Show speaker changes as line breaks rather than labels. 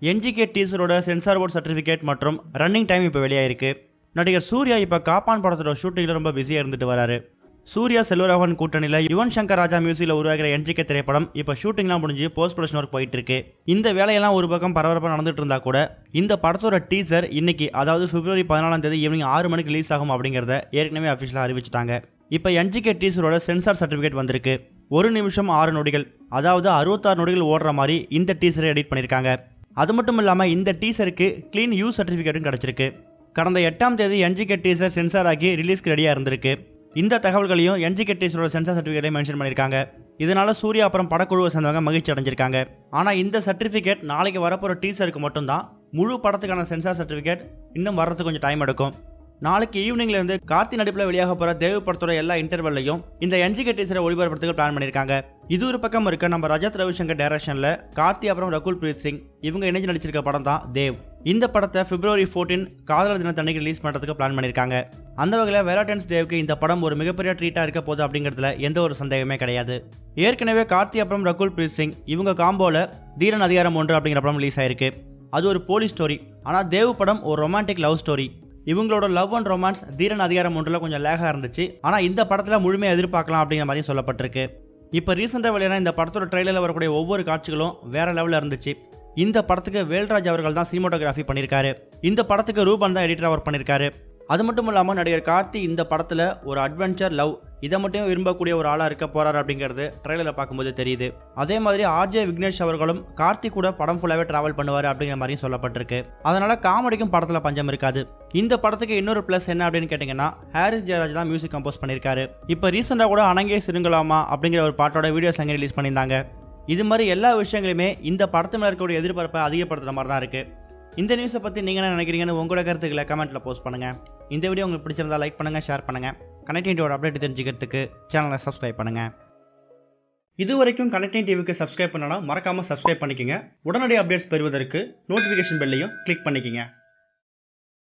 NGK டீசரோட sensor board certificate மற்றும் running time இப்போ வெளியாயிருக்கு. நடிகர் சூர்யா இப்போ காப்பான் படத்தோட ஷூட்டிங்கில் ரொம்ப பிஸியாக இருந்துட்டு வராரு. சூர்யா செல்வராகவன் கூட்டணியில் யுவன் சங்கர் ராஜா மியூசிக்கில் உருவாகிற என்ஜிகே திரைப்படம் இப்போ ஷூட்டிங்லாம் முடிஞ்சு போஸ்ட் ப்ரொடக்ஷன் ஒர்க் போயிட்டு இருக்கு. இந்த வேலையெல்லாம் ஒரு பக்கம் பரபரப்பாக நடந்துட்டு இருந்தா கூட இந்த படத்தோட டீசர் இன்னைக்கு, அதாவது பிப்ரவரி 14 ஈவினிங் 6 மணிக்கு ரிலீஸ் ஆகும் அப்படிங்கிறத ஏற்கனவே அஃபிஷியலாக அறிவிச்சிட்டாங்க. இப்போ என்ஜிகே டீசரோட சென்சார் சர்டிஃபிகேட் வந்திருக்கு. 1 நிமிஷம் 6 நொடிகள், அதாவது 66 நொடிகள் ஓடுற மாதிரி இந்த டீசரை எடிட் பண்ணியிருக்காங்க. அது மட்டும் இல்லாமல் இந்த டீசருக்கு கிளீன் யூ சர்டிஃபிகேட்டும் கிடைச்சிருக்கு. கடந்த 8ஆம் தேதி என்ஜிகே டீசர் சென்சார் ஆகி ரிலீஸ்க்கு ரெடியாக இருந்திருக்கு. இந்த தகவல்களையும் என்ஜிகே டீசரோட சென்சார் சர்டிஃபிகேட்டையும் மென்ஷன் பண்ணியிருக்காங்க. இதனால சூர்யா அப்புறம் படக்குழுவை சேர்ந்தவங்க மகிழ்ச்சி அடைஞ்சிருக்காங்க. ஆனால் இந்த சர்டிஃபிகேட் நாளைக்கு வரப்போகிற டீசருக்கு மட்டும்தான். முழு படத்துக்கான சென்சார் சர்டிஃபிகேட் இன்னும் வர்றதுக்கு கொஞ்சம் டைம் எடுக்கும். நாளைக்கு ஈவினிங்ல இருந்து கார்த்தி நடிப்பில் வெளியாக போற தேவ் படத்தோட எல்லா இன்டர்வெல்லையும் இந்த என்ஜிகே டீசரை ஒளிபரப்புறதுக்கு பிளான் பண்ணியிருக்காங்க. இது ஒரு பக்கம் இருக்க, நம்ம ரஜத் ரவிசங்கர் டைரக்ஷன்ல கார்த்தி அப்புறம் ரகுல் பிரீத் சிங் இவங்க இணைஞ்சு நடிச்சிருக்க படம் தான் தேவ். இந்த படத்தை பிப்ரவரி 14 காதலர் தினத்தன்னைக்கு ரிலீஸ் பண்றதுக்கு பிளான் பண்ணியிருக்காங்க. அந்த வகையில் வேலண்டைன்ஸ் டேவுக்கு இந்த படம் ஒரு மிகப்பெரிய ட்ரீட்டா இருக்க போகுது அப்படிங்கிறதுல எந்த ஒரு சந்தேகமே கிடையாது. ஏற்கனவே கார்த்தி அப்புறம் ரகுல் பிரீத் சிங் இவங்க காம்போல தீரன் அதிகாரம் 1 அப்படிங்கிற படம் ரிலீஸ் ஆயிருக்கு. அது ஒரு போலீஸ் ஸ்டோரி. ஆனால் தேவ் படம் ஒரு ரொமான்டிக் லவ் ஸ்டோரி. இவங்களோட லவ் அண்ட் ரொமான்ஸ் தீரன் அதிகாரம் 1 கொஞ்சம் லேகா இருந்துச்சு. ஆனால் இந்த படத்தில் முழுமையாக எதிர்பார்க்கலாம் அப்படிங்கிற மாதிரி சொல்லப்பட்டிருக்கு. இப்போ ரீசெண்டாக வெளியான இந்த படத்தோட ட்ரெய்லரில் வரக்கூடிய ஒவ்வொரு காட்சிகளும் வேற லெவலில் இருந்துச்சு. இந்த படத்துக்கு வேல்ராஜ் அவர்கள் தான் சினிமோட்டோகிராஃபி பண்ணியிருக்காரு. இந்த படத்துக்கு ரூபன் தான் எடிட்டராக ஒர்க் பண்ணியிருக்காரு. அது மட்டும் இல்லாமல் நடிகர் கார்த்தி இந்த படத்தில் ஒரு அட்வென்ச்சர் லவ் இதை மட்டும் விரும்பக்கூடிய ஒரு ஆளாக இருக்க போறாரு அப்படிங்கிறது ட்ரெய்லரில் பார்க்கும்போது தெரியுது. அதே மாதிரி ஆர்ஜே விக்னேஷ் அவர்களும் கார்த்தி கூட படம் ஃபுல்லாகவே டிராவல் பண்ணுவார் அப்படிங்கிற மாதிரியும் சொல்லப்பட்டிருக்கு. அதனால காமெடிக்கும் படத்தில் பஞ்சம் இருக்காது. இந்த படத்துக்கு இன்னொரு ப்ளஸ் என்ன அப்படின்னு கேட்டிங்கன்னா, ஹாரிஸ் ஜெயராஜ் தான் மியூசிக் கம்போஸ் பண்ணியிருக்காரு. இப்போ ரீசெண்டாக கூட அணங்கே சிறுங்கலாமா அப்படிங்கிற ஒரு பாட்டோட வீடியோ சாங் ரிலீஸ் பண்ணியிருந்தாங்க. இது மாதிரி எல்லா விஷயங்களுமே இந்த படத்து மேலே இருக்கக்கூடிய எதிர்பார்ப்பை அதிகப்படுத்துகிற மாதிரி தான் இருக்குது. இந்த நியூஸை பற்றி நீங்கள் என்ன நினைக்கிறீங்கன்னு உங்களோட கருத்துக்களை கமெண்ட்டில் போஸ்ட் பண்ணுங்கள். இந்த வீடியோ உங்களுக்கு பிடிச்சிருந்தா லைக் பண்ணுங்கள், ஷேர் பண்ணுங்கள். கனெக்டிவிட்டியோட அப்டேட் தெரிஞ்சுக்கிறதுக்கு சேனலை சப்ஸ்கிரைப் பண்ணுங்கள். இது வரைக்கும் கனெக்டிங் டிவிக்கு சப்ஸ்கிரைப் பண்ணனா மறக்காமல் சப்ஸ்கிரைப் பண்ணிக்கங்க. உடனடி அப்டேட்ஸ் பெறுவதற்கு நோட்டிஃபிகேஷன் பெல்லையும் கிளிக் பண்ணிக்கங்க.